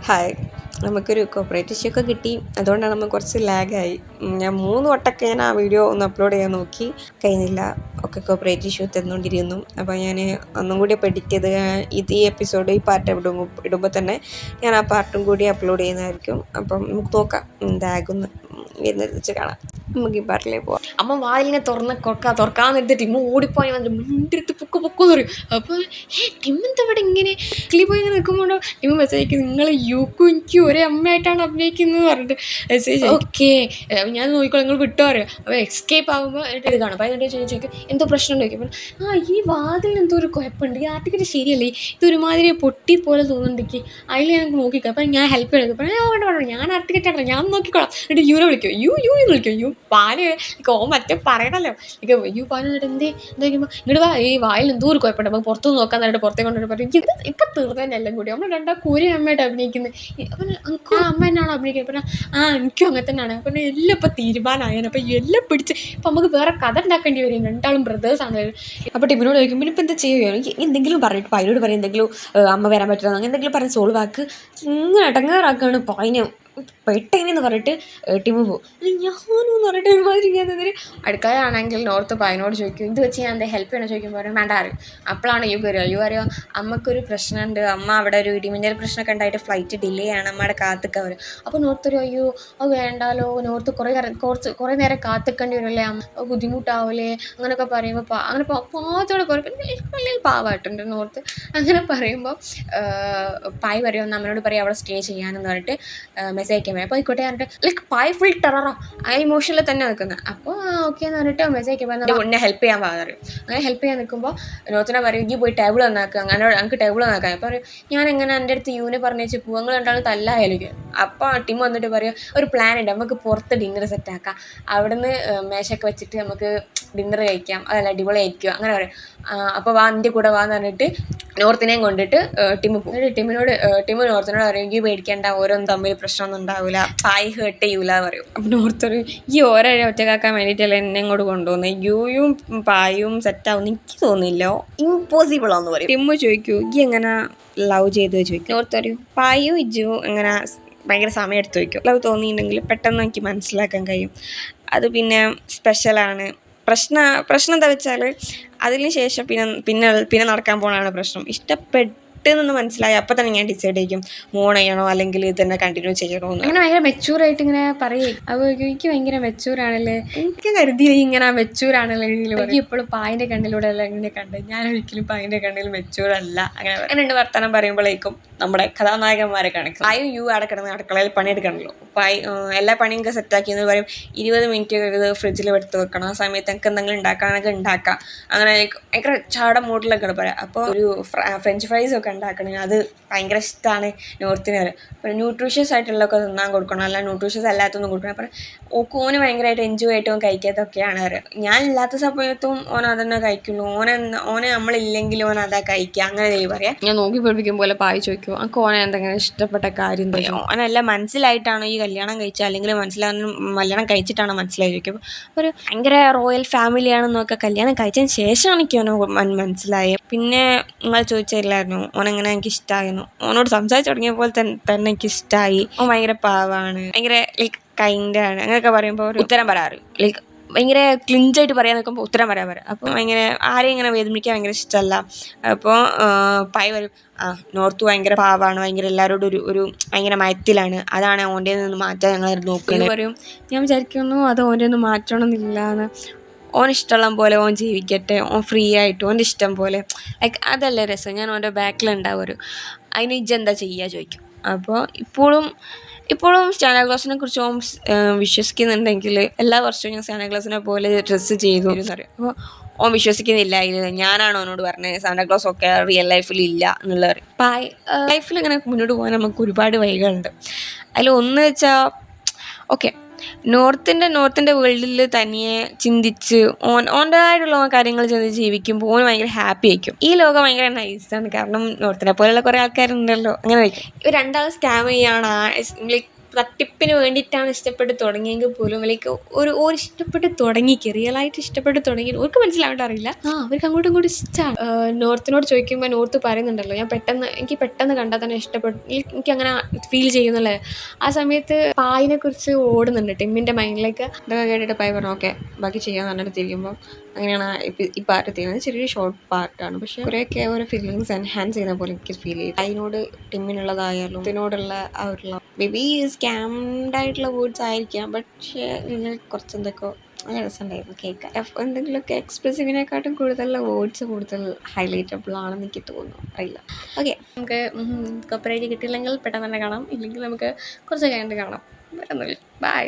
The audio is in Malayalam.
ഹായ്, നമുക്കൊരു കോപ്പറേറ്റ് ഇഷ്യൂ ഒക്കെ കിട്ടി. അതുകൊണ്ടാണ് നമ്മൾ കുറച്ച് ലാഗായി. ഞാൻ 3 വട്ടമൊക്കെ ഞാൻ ആ വീഡിയോ ഒന്ന് അപ്ലോഡ് ചെയ്യാൻ നോക്കി, കഴിഞ്ഞില്ല. ഒക്കെ കോപ്പറേറ്റ് ഇഷ്യൂ തന്നുകൊണ്ടിരുന്നു. അപ്പോൾ ഞാൻ ഒന്നും കൂടി അപ്പോൾ എഡിറ്റ് ചെയ്ത് ഈ എപ്പിസോഡ് ഈ പാർട്ട് ഇടുമ്പോൾ തന്നെ ഞാൻ ആ പാർട്ടും കൂടി അപ്ലോഡ് ചെയ്യുന്നതായിരിക്കും. അപ്പം നമുക്ക് നോക്കാം എന്താകുന്നു വരുന്നത് വെച്ച് കാണാം. നമുക്ക് ഈ പാർട്ടിലേക്ക് പോവാം. അമ്മ വായിലിങ്ങനെ തുറക്കാന്ന് ടിമ്മ ഓടിപ്പോയി വന്നിട്ട് മുണ്ടെടുത്ത് പൊക്കെന്ന് പറയും. അപ്പോൾ ടിമ്മെന്താ ഇവിടെ ഇങ്ങനെ കിളി പോയി ഇങ്ങനെ നിൽക്കുമ്പോൾ ടിമ്മ മെസ്സേജ് അയക്കും, നിങ്ങൾ യുക്കും എനിക്കും ഒരേ അമ്മയായിട്ടാണ് അഭിനയിക്കുന്നത് പറഞ്ഞിട്ട് മെസ്സേജ്. ഓക്കെ ഞാൻ നോക്കിക്കോളാം, നിങ്ങൾ വിട്ടോ അറിയാം. അപ്പോൾ എസ്കേപ്പ് ആകുമ്പോൾ എന്നിട്ട് ഇത് കാണും. അപ്പോൾ എന്നിട്ട് ചോദിക്കും എന്തോ പ്രശ്നം ഉണ്ടോ? അപ്പോൾ ഈ വാതിലിന് എന്തോ ഒരു കുഴപ്പമുണ്ട്, ഈ ആർട്ടിക്കറ്റ് ശരിയല്ലേ, ഇതൊരുമാതിരി പൊട്ടി പോലെ തോന്നുന്നുണ്ടെങ്കിൽ അതിൽ ഞാൻ നോക്കിക്കാം. അപ്പം ഞാൻ ഹെൽപ്പ് ചെയ്തു. അപ്പോൾ വേണ്ട ഞാൻ ആർട്ടിക്കറ്റ് ആണല്ലോ, ഞാൻ നോക്കിക്കോളാം. എന്നിട്ട് യൂനെ വിളിക്കും, യു എന്ന് വിളിക്കും. പാല് ഓ മറ്റേ പറയണല്ലോ യു പാല് എന്നിട്ട് എന്താ ഇങ്ങോട്ട് വാ, ഈ വായിൽ എന്തോ ഒരു കുഴപ്പമുണ്ട്, നമുക്ക് പുറത്തുനിന്ന് നോക്കാൻ നേരിട്ട് പുറത്തേക്ക് കൊണ്ടുവരും. പറയും ഇത് ഇപ്പം തീർന്നതന്നെല്ലാം കൂടി നമ്മൾ രണ്ടാ കൂരി അമ്മയായിട്ട് അഭിനയിക്കുന്നത്. അപ്പം ആ അമ്മ തന്നെയാണോ അഭിനയിക്കുന്നത്? പിന്നെ എനിക്കും അങ്ങനെ തന്നെയാണ്. പിന്നെ എല്ലാം ഇപ്പം തീരുമാനമായാണ്. അപ്പം എല്ലാം പിടിച്ച് ഇപ്പം നമുക്ക് വേറെ കഥ ഉണ്ടാക്കേണ്ടി വരും. രണ്ടാളും ബ്രദേഴ്സാണ്. അപ്പോൾ ടിമ്മിനോട് ചോദിക്കും, പിന്നെ ഇപ്പം എന്താ ചെയ്യുക? എന്തെങ്കിലും പറഞ്ഞിട്ട് പായനോട് പറയും, എന്തെങ്കിലും അമ്മ വരാൻ പറ്റുമോ അങ്ങനെ എന്തെങ്കിലും പറഞ്ഞ് സോൾവ് ആക്ക്. ഇങ്ങനെ ഇടങ്ങാറാക്കുകയാണ് പായന്. പെട്ടെന്ന് പറഞ്ഞിട്ട് ടീമ് പോകും. ഞാനെന്ന് പറഞ്ഞിട്ട് ഒരുമാതിരി ഞാൻ എന്നിട്ട് അടുക്കളയാണെങ്കിൽ നോർത്ത് പയ്യനോട് ചോദിക്കും, ഇത് വെച്ച് ഞാൻ എന്താ ഹെൽപ്പ് ചെയ്യണം ചോദിക്കുമ്പോൾ പറയും വേണ്ട അറിയും. അപ്പോഴാണ് യു അറിയോ അമ്മക്കൊരു പ്രശ്നമുണ്ട്, അമ്മ അവിടെ ഒരു ഇടിമിന്നൽ പ്രശ്നമൊക്കെ ഉണ്ടായിട്ട് ഫ്ലൈറ്റ് ഡിലേ ആണ്, അമ്മയുടെ കാത്തിക്കാൻ വരും. അപ്പോൾ നോർത്ത് ഒരു അയ്യോ അത് വേണ്ടാലോ, നോർത്ത് കുറേ നേരം കാത്തിക്കേണ്ടി വരുമല്ലേ, അമ്മ ബുദ്ധിമുട്ടാവില്ലേ അങ്ങനെയൊക്കെ പറയുമ്പോൾ അങ്ങനെ പാവത്തോടെ പറയുമ്പോൾ പാവമായിട്ടുണ്ട് നോർത്ത്. അങ്ങനെ പറയുമ്പോൾ പായ് പറയുമെന്ന് അമ്മനോട് പറയും അവിടെ സ്റ്റേ ചെയ്യാനെന്ന് പറഞ്ഞിട്ട് മെസ്സേജ് അയക്കാൻ വരും. അപ്പോൾ ആയിക്കോട്ടെ പറഞ്ഞിട്ട് ലൈക്ക് പായ് ഫുൾ ടെററാ, ആ ഇമോഷനിൽ തന്നെ നിൽക്കുന്നത്. അപ്പോൾ ഓക്കെ എന്ന് പറഞ്ഞിട്ട് മെസ്സേജ് അയക്കുമ്പോൾ എന്നെ ഹെൽപ്പ് ചെയ്യാൻ പറയും. അങ്ങനെ ഹെൽപ്പ് ചെയ്യാൻ നിൽക്കുമ്പോൾ നോർത്തിനെ പറയും ഈ പോയി ടേബിൾ നന്നാക്കുക, അങ്ങനെ എനിക്ക് ടേബിൾ നന്നാക്കാൻ. അപ്പോൾ പറയും ഞാൻ എങ്ങനെ എൻ്റെ അടുത്ത് യൂനെ പറഞ്ഞേച്ച് പോകും, നിങ്ങൾ രണ്ടാളും തല്ലായാലും. അപ്പോൾ ടീം വന്നിട്ട് പറയും ഒരു പ്ലാൻ ഉണ്ട്, നമുക്ക് പുറത്ത് ഡിന്നർ സെറ്റാക്കാം, അവിടുന്ന് മേശയൊക്കെ വെച്ചിട്ട് നമുക്ക് ഡിന്നർ കഴിക്കാം, അതല്ല അടിപൊളി കഴിക്കുക അങ്ങനെ പറയും. അപ്പോൾ വാ എൻ്റെ കൂടെ വാന്ന് പറഞ്ഞിട്ട് നോർത്തിനെയും കൊണ്ടിട്ട് ടീമ് പോകും. ടീമ് നോർത്തിനോട് പറയും ഈ പേടിക്കേണ്ട, ഓരോന്നും തമ്മിൽ പ്രശ്നമൊന്നും ഉണ്ടാവില്ല, പായ് ഹേർട്ട് ചെയ്യൂല പറയും. അപ്പം നോർത്തൊരു ഈ ഓരോ ഒറ്റക്കാക്കാൻ വേണ്ടിയിട്ടല്ല എന്നെ ഇങ്ങോട്ട് കൊണ്ടുപോകുന്നത്, യുയും പായും സെറ്റാവുമെന്ന് എനിക്ക് തോന്നില്ല, ഇമ്പോസിബിൾ ആണെന്ന് പറയും. ടിമ്മു ചോദിക്കൂ ഈ എങ്ങനെ ലവ് ചെയ്ത് ചോദിക്കും. നോർത്തൊരു പായും ഇജു എങ്ങനെ ഭയങ്കര സമയം എടുത്ത് വയ്ക്കും. ലവ് തോന്നിയിട്ടുണ്ടെങ്കിൽ പെട്ടെന്ന് എനിക്ക് മനസ്സിലാക്കാൻ കഴിയും, അത് പിന്നെ സ്പെഷ്യലാണ്. പ്രശ്നം എന്താ വെച്ചാൽ അതിന് ശേഷം പിന്നെ നടക്കാൻ പോകുന്നതാണ് പ്രശ്നം. ഇഷ്ടപ്പെട്ടെന്ന് മനസ്സിലായി അപ്പോൾ തന്നെ ഞാൻ ഡിസൈഡ് ചെയ്യും മൂൺ ചെയ്യണോ അല്ലെങ്കിൽ ഇത് തന്നെ കണ്ടിന്യൂ ചെയ്യണോ എന്ന്. അങ്ങനെ ഭയങ്കര മെച്ചൂറായിട്ട് ഇങ്ങനെ പറയും. അപ്പോൾ എനിക്ക് ഭയങ്കര മെച്ചൂറാണല്ലേ, എനിക്ക് കരുതി ഇങ്ങനെ മെച്ചൂറാണല്ലേ. എനിക്ക് ഇപ്പോഴും പായിൻ്റെ കണ്ണിലൂടെ അല്ല ഇങ്ങനെ കണ്ട്, ഞാൻ ഒരിക്കലും പായിൻ്റെ കണ്ണിൽ മെച്ചൂറല്ല. അങ്ങനെ രണ്ട് വർത്തമാനം പറയുമ്പോഴേക്കും നമ്മുടെ കഥാനായകന്മാരെ കാണിക്കും. പായും യു അവിടെ കിടന്ന് അടുക്കളയിൽ പണിയെടുക്കണമല്ലോ. എല്ലാ പണിയൊക്കെ സെറ്റാക്കി എന്ന് പറയും 20 മിനിറ്റ് ഇത് ഫ്രിഡ്ജിൽ എടുത്ത് വെക്കണം, ആ സമയത്ത് എനിക്ക് എന്തെങ്കിലും ഉണ്ടാക്കുകയാണെങ്കിൽ ഉണ്ടാക്കാം. അങ്ങനെ ഭയങ്കര ചാട മൂഡിലൊക്കെയാണ് പറയാം. അപ്പോൾ ഒരു ഫ്രഞ്ച് ഫ്രൈസ് ഒക്കെ ഉണ്ടാക്കണമെങ്കിൽ അത് ഭയങ്കര ഇഷ്ടമാണ് നോർത്തിന് വരെ. അപ്പോൾ ന്യൂട്രീഷ്യസ് ആയിട്ടുള്ളതൊക്കെ തിന്നാൻ കൊടുക്കണം, അല്ല ന്യൂട്രീഷ്യസ് അല്ലാത്തൊന്നും കൊടുക്കണം. അപ്പോൾ ഓന് ഭയങ്കരമായിട്ട് എൻജോയ് ആയിട്ടും കഴിക്കാത്തൊക്കെയാണ് പറയുക. ഞാൻ ഇല്ലാത്ത സമയത്തും ഓൻ അതന്നെ കഴിക്കുള്ളൂ, ഓനെ നമ്മളില്ലെങ്കിൽ ഓൻ അതാ കഴിക്കുക, അങ്ങനെ പറയാം. ഞാൻ നോക്കി പഠിപ്പിക്കും പോലെ പായി ചോദിക്കും എനിക്ക് ഓനെ എന്തെങ്കിലും ഇഷ്ടപ്പെട്ട കാര്യം തോന്നും, ഓനെല്ലാം മനസ്സിലായിട്ടാണോ ഈ കല്യാണം കഴിച്ചത് അല്ലെങ്കിൽ കല്യാണം കഴിച്ചിട്ടാണോ മനസ്സിലായി ചോദിക്കും. ഒരു ഭയങ്കര റോയൽ ഫാമിലിയാണെന്നൊക്കെ കല്യാണം കഴിച്ചതിന് ശേഷമാണ് എനിക്ക് ഓനെ മനസ്സിലായത്. പിന്നെ നിങ്ങൾ ചോദിച്ചില്ലായിരുന്നു ഓനെങ്ങനെ എനിക്ക് ഇഷ്ടമായിരുന്നു, ഓനോട് സംസാരിച്ച് തുടങ്ങിയപ്പോൾ തന്നെ എനിക്ക് ഇഷ്ടമായി. ഓൻ ഭയങ്കര പാവമാണ്, ഭയങ്കര ലൈക്ക് കൈൻഡാണ്, അങ്ങനെയൊക്കെ പറയുമ്പോൾ ഒരു ഉത്തരം പറയാറ് ലൈക്ക് ഭയങ്കര ക്ലിഞ്ചായിട്ട് പറയാൻ നിൽക്കുമ്പോൾ ഉത്തരം പറയാൻ അപ്പോൾ ഭയങ്കര ആരെയും ഇങ്ങനെ വേദനിപ്പിക്കാൻ ഭയങ്കര ഇഷ്ടമല്ല. അപ്പോൾ പായ് വരും നോർത്ത് ഭയങ്കര പാവമാണ്, ഭയങ്കര എല്ലാവരോടും ഒരു ഭയങ്കര മയത്തിലാണ്, അതാണ് ഓൻ്റെ നിന്ന് മാറ്റാൻ ഞങ്ങൾ നോക്കുന്നത് പറയും. ഞാൻ വിചാരിക്കുന്നു അത് ഓൻ്റെ ഒന്ന് മാറ്റണമെന്നില്ല എന്ന്, ഓൻ ഇഷ്ടമുള്ള പോലെ ഓൻ ജീവിക്കട്ടെ, ഓൻ ഫ്രീ ആയിട്ട് ഓൻ്റെ ഇഷ്ടം പോലെ ലൈക്ക് അതല്ലേ രസം. ഞാൻ ഓൻ്റെ ബാക്കിലുണ്ടാവും ഒരു അതിന് ഇജ്ജെന്താ ചെയ്യുക ചോദിക്കും. അപ്പോൾ ഇപ്പോഴും സാന്റാക്ലോസിനെ കുറിച്ച് ഓൻ വിശ്വസിക്കുന്നുണ്ടെങ്കിൽ എല്ലാ വർഷവും ഞാൻ സാന്റാക്ലോസിനെ പോലെ ഡ്രസ്സ് ചെയ്തു എന്നറിയാം. അപ്പോൾ ഓൻ വിശ്വസിക്കുന്നില്ല, ഞാനാണ് ഓനോട് പറഞ്ഞത് സാന്റാക്ലോസ് ഒക്കെ റിയൽ ലൈഫിൽ ഇല്ല എന്നുള്ളത്. ലൈഫിൽ ഇങ്ങനെ മുന്നോട്ട് പോകാൻ നമുക്ക് ഒരുപാട് വഴികളുണ്ട്. അതിൽ ഒന്ന് വെച്ചാൽ ഓക്കെ നോർത്തിൻ്റെ വേൾഡിൽ തനിയെ ചിന്തിച്ച് ഓൻ്റെതായിട്ടുള്ള കാര്യങ്ങൾ ചിന്തിച്ച് ജീവിക്കുമ്പോൾ ഓന് ഭയങ്കര ഹാപ്പി ആയിരിക്കും. ഈ ലോകം ഭയങ്കര നൈസാണ്, കാരണം നോർത്തിനെ പോലെയുള്ള കുറേ ആൾക്കാരുണ്ടല്ലോ അങ്ങനെ വയ്ക്കും. ഇവർ രണ്ടാളും സ്കാം ചെയ്യാണ്, ലൈക്ക് തട്ടിപ്പിന് വേണ്ടിയിട്ടാണ് ഇഷ്ടപ്പെട്ട് തുടങ്ങിയെങ്കിൽ പോലും ലൈക്ക് ഒരു ഇഷ്ടപ്പെട്ട് തുടങ്ങിക്ക് റിയലായിട്ട് ഇഷ്ടപ്പെട്ട് തുടങ്ങി ഓർക്ക് മനസ്സിലാവേണ്ട അറിയില്ല അവർക്ക് അങ്ങോട്ടും ഇങ്ങോട്ടും ഇഷ്ടമാണ്. നോർത്തിനോട് ചോദിക്കുമ്പോൾ നോർത്ത് പറയുന്നുണ്ടല്ലോ എനിക്ക് പെട്ടെന്ന് കണ്ടാൽ തന്നെ ഇഷ്ടപ്പെട്ടു, എനിക്ക് അങ്ങനെ ഫീൽ ചെയ്യുന്നല്ലേ. ആ സമയത്ത് പായിനെ കുറിച്ച് ഓടുന്നുണ്ട് ടിമ്മിൻ്റെ മൈൻഡിലേക്ക്. ഇതൊക്കെ കേട്ടിട്ട് പായ് പറഞ്ഞു ഓക്കെ ബാക്കി ചെയ്യാൻ പറഞ്ഞിട്ട് തിരിക്കുമ്പോൾ അങ്ങനെയാണ് ഈ പാർട്ട് ചെയ്യുന്നത്. ചെറിയൊരു ഷോർട്ട് പാർട്ടാണ്, പക്ഷേ കുറേയൊക്കെ ഓരോ ഫീലിങ്സ് എൻഹാൻസ് ചെയ്യുന്ന പോലെ എനിക്ക് ഫീൽ ചെയ്തു. അതിനോട് ടിമ്മിനുള്ളതായാലും ഇതിനോടുള്ള ആ ഒരു മേ ബി സ്കാംഡ് ആയിട്ടുള്ള വേർഡ്സ് ആയിരിക്കാം, പക്ഷേ നിങ്ങൾ കുറച്ച് എന്തൊക്കെയോ നല്ല രസമുണ്ടായിരുന്നു കേൾക്കാൻ. എന്തെങ്കിലുമൊക്കെ എക്സ്പ്രസീവിനെക്കാട്ടും കൂടുതലുള്ള വേർഡ്സ് കൂടുതൽ ഹൈലൈറ്റബിൾ ആണെന്ന് എനിക്ക് തോന്നുന്നു, അറിയില്ല. ഓക്കെ, നമുക്ക് കോപ്പറേറ്റ് കിട്ടിയില്ലെങ്കിൽ പെട്ടെന്ന് തന്നെ കാണാം, ഇല്ലെങ്കിൽ നമുക്ക് കുറച്ച് കഴിഞ്ഞിട്ട് കാണാം. വേറെ ഒന്നുമില്ല, ബൈ.